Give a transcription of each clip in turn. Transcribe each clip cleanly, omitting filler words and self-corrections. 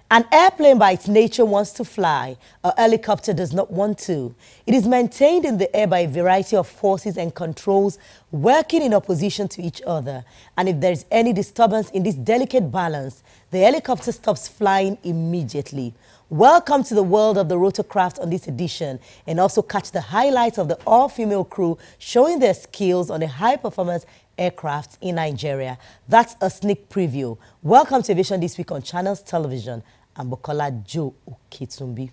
An airplane by its nature wants to fly. A helicopter does not want to. It is maintained in the air by a variety of forces and controls working in opposition to each other. And if there is any disturbance in this delicate balance, the helicopter stops flying immediately. Welcome to the world of the rotorcraft on this edition, and also catch the highlights of the all-female crew showing their skills on a high-performance aircraft in Nigeria. That's a sneak preview. Welcome to Aviation this week on Channels Television. I'm Bukola Joe Oketumbi.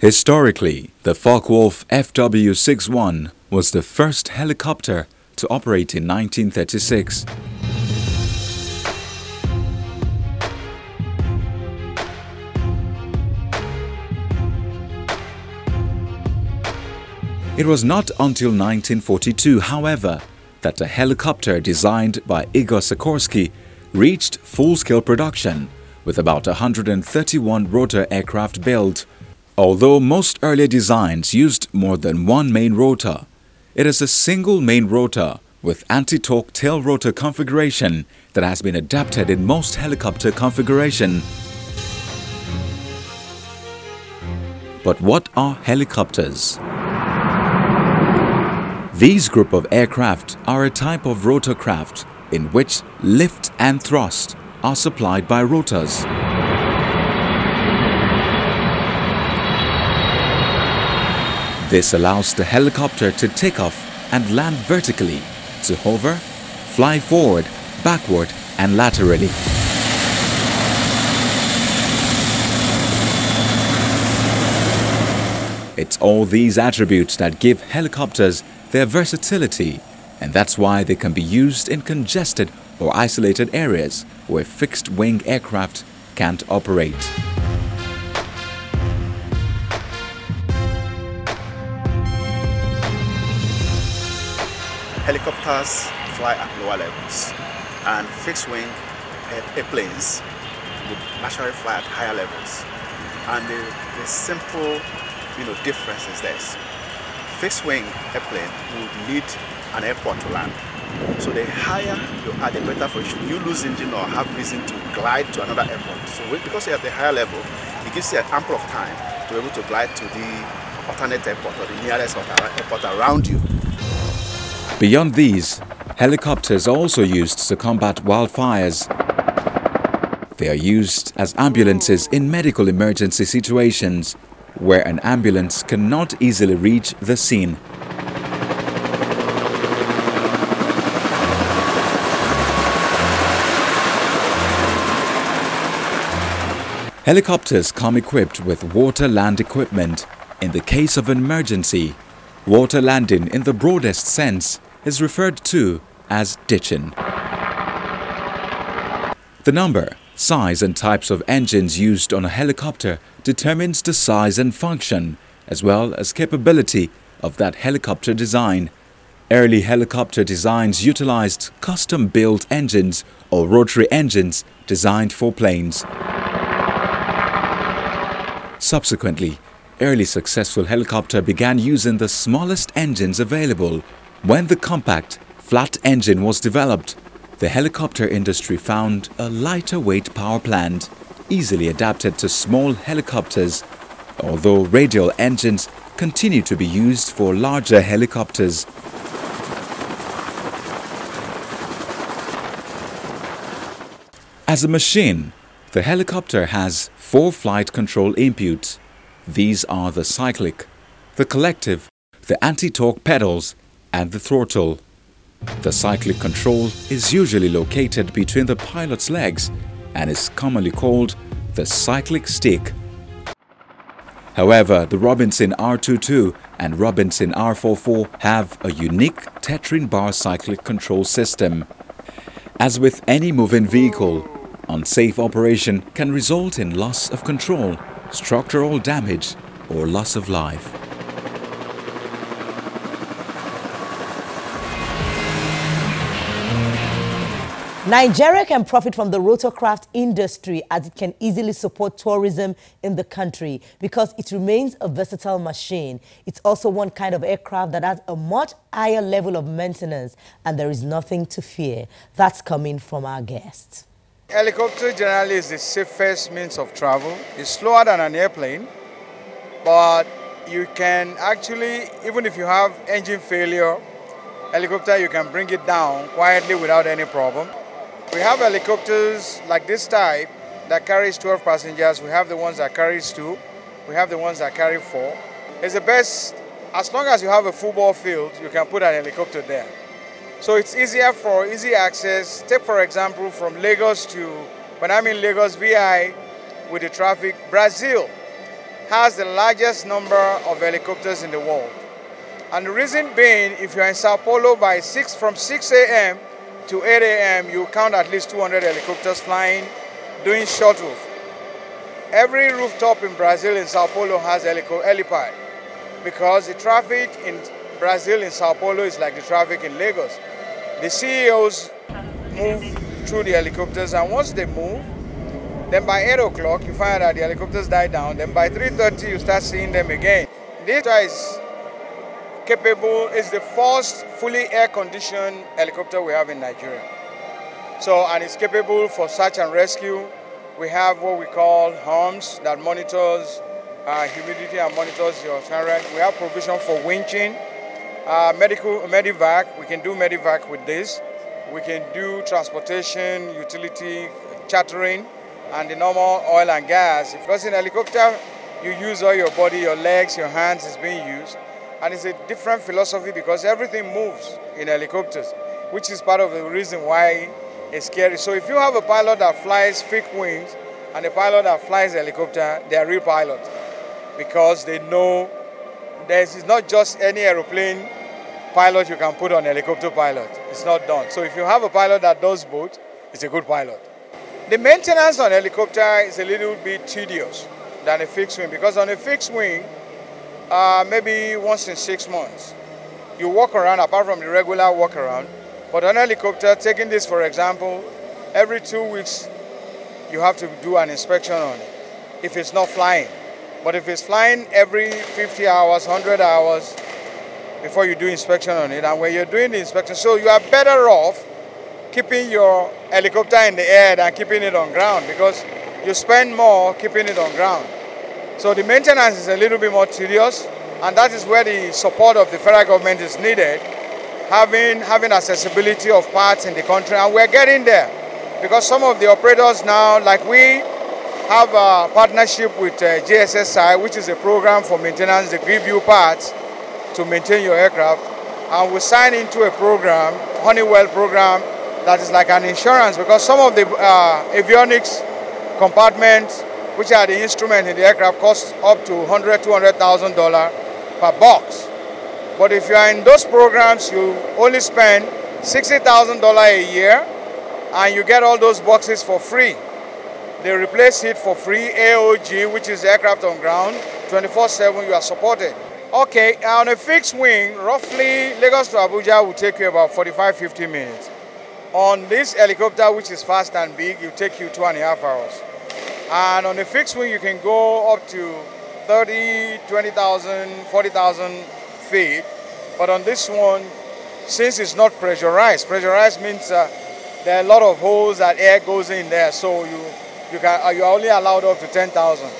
Historically, the Focke-Wulf FW-61 was the first helicopter to operate in 1936. It was not until 1942, however, that a helicopter designed by Igor Sikorsky reached full-scale production with about 131 rotor aircraft built. Although most earlier designs used more than one main rotor, it is a single main rotor with anti-torque tail rotor configuration that has been adapted in most helicopter configuration. But what are helicopters? These group of aircraft are a type of rotorcraft in which lift and thrust are supplied by rotors. This allows the helicopter to take off and land vertically, to hover, fly forward, backward and laterally. It's all these attributes that give helicopters their versatility, and that's why they can be used in congested or isolated areas where fixed-wing aircraft can't operate. Helicopters fly at lower levels, and fixed-wing airplanes would naturally fly at higher levels. And the simple, difference is this. Fixed-wing airplane would need an airport to land. So the higher you are, the better for you. Should you lose engine or have reason to glide to another airport? So because you're at the higher level, it gives you an ample of time to be able to glide to the alternate airport or the nearest airport around you. Beyond these, helicopters are also used to combat wildfires. They are used as ambulances in medical emergency situations, where an ambulance cannot easily reach the scene. Helicopters come equipped with water-land equipment. In the case of an emergency, water landing in the broadest sense is referred to as ditching. The number, size and types of engines used on a helicopter determines the size and function, as well as capability of that helicopter design. Early helicopter designs utilized custom-built engines or rotary engines designed for planes. Subsequently, early successful helicopter began using the smallest engines available. When the compact, flat engine was developed, the helicopter industry found a lighter weight power plant, easily adapted to small helicopters, although radial engines continue to be used for larger helicopters. As a machine, the helicopter has 4 flight control inputs. These are the cyclic, the collective, the anti-torque pedals, and the throttle. The cyclic control is usually located between the pilot's legs and is commonly called the cyclic stick. However, the Robinson R22 and Robinson R44 have a unique Tetrine bar cyclic control system. As with any moving vehicle, unsafe operation can result in loss of control, structural damage, or loss of life. Nigeria can profit from the rotorcraft industry as it can easily support tourism in the country because it remains a versatile machine. It's also one kind of aircraft that has a much higher level of maintenance and there is nothing to fear. That's coming from our guest. Helicopter generally is the safest means of travel. It's slower than an airplane, but you can actually, even if you have engine failure, helicopter, you can bring it down quietly without any problem. We have helicopters like this type that carries 12 passengers. We have the ones that carries 2. We have the ones that carry 4. It's the best, as long as you have a football field, you can put an helicopter there. So it's easier for easy access. Take for example from Lagos to, when I'm in Lagos, VI with the traffic, Brazil has the largest number of helicopters in the world. And the reason being, if you're in Sao Paulo from 6 a.m. to 8 a.m., you count at least 200 helicopters flying, doing shuttles. Every rooftop in Brazil in Sao Paulo has helipad because the traffic in Brazil in Sao Paulo is like the traffic in Lagos. The CEOs move through the helicopters, and once they move, then by 8 o'clock you find that the helicopters die down. Then by 3:30 you start seeing them again. This is capable, is the first fully air-conditioned helicopter we have in Nigeria. So, and it's capable for search and rescue. We have what we call HUMS that monitors humidity and monitors your turret. We have provision for winching, medivac. We can do medivac with this. We can do transportation, utility, chartering, and the normal oil and gas. Because in helicopter, you use all your body, your legs, your hands is being used. And it's a different philosophy because everything moves in helicopters, which is part of the reason why it's scary. So if you have a pilot that flies fixed wings and a pilot that flies helicopter, they are real pilots because they know it's not just any aeroplane pilot you can put on helicopter pilot. It's not done. So if you have a pilot that does both, it's a good pilot. The maintenance on helicopter is a little bit tedious than a fixed wing because on a fixed wing, maybe once in 6 months. You walk around, apart from the regular walk around, but on a helicopter, taking this for example, every 2 weeks you have to do an inspection on it if it's not flying. But if it's flying every 50 hours, 100 hours before you do inspection on it, and when you're doing the inspection, so you are better off keeping your helicopter in the air than keeping it on ground because you spend more keeping it on ground. So the maintenance is a little bit more tedious, and that is where the support of the federal government is needed, having accessibility of parts in the country, and we're getting there. Because some of the operators now, like we have a partnership with JSSI, which is a program for maintenance. They give you parts to maintain your aircraft, and we sign into a program, Honeywell program, that is like an insurance, because some of the avionics compartments, which are the instruments in the aircraft, cost up to $100,000 to $200,000 per box. But if you are in those programs, you only spend $60,000 a year and you get all those boxes for free. They replace it for free, AOG, which is aircraft on ground, 24/7, you are supported. Okay, on a fixed wing, roughly Lagos to Abuja will take you about 45-50 minutes. On this helicopter, which is fast and big, it will take you 2.5 hours. And on a fixed wing, you can go up to 30, 20,000, 40,000 feet. But on this one, since it's not pressurized means there are a lot of holes that air goes in there. So you're only allowed up to 10,000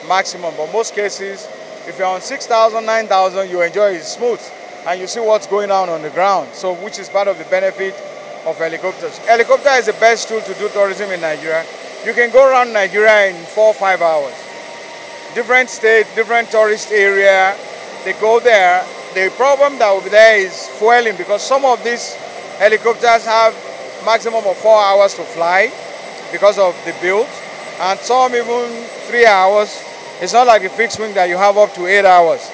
maximum. But most cases, if you're on 6,000, 9,000, you enjoy it smooth. And you see what's going on the ground. So which is part of the benefit of helicopters. Helicopter is the best tool to do tourism in Nigeria. You can go around Nigeria in 4 or 5 hours. Different state, different tourist area, they go there. The problem that will be there is fueling because some of these helicopters have maximum of 4 hours to fly because of the build, and some even 3 hours. It's not like a fixed wing that you have up to 8 hours.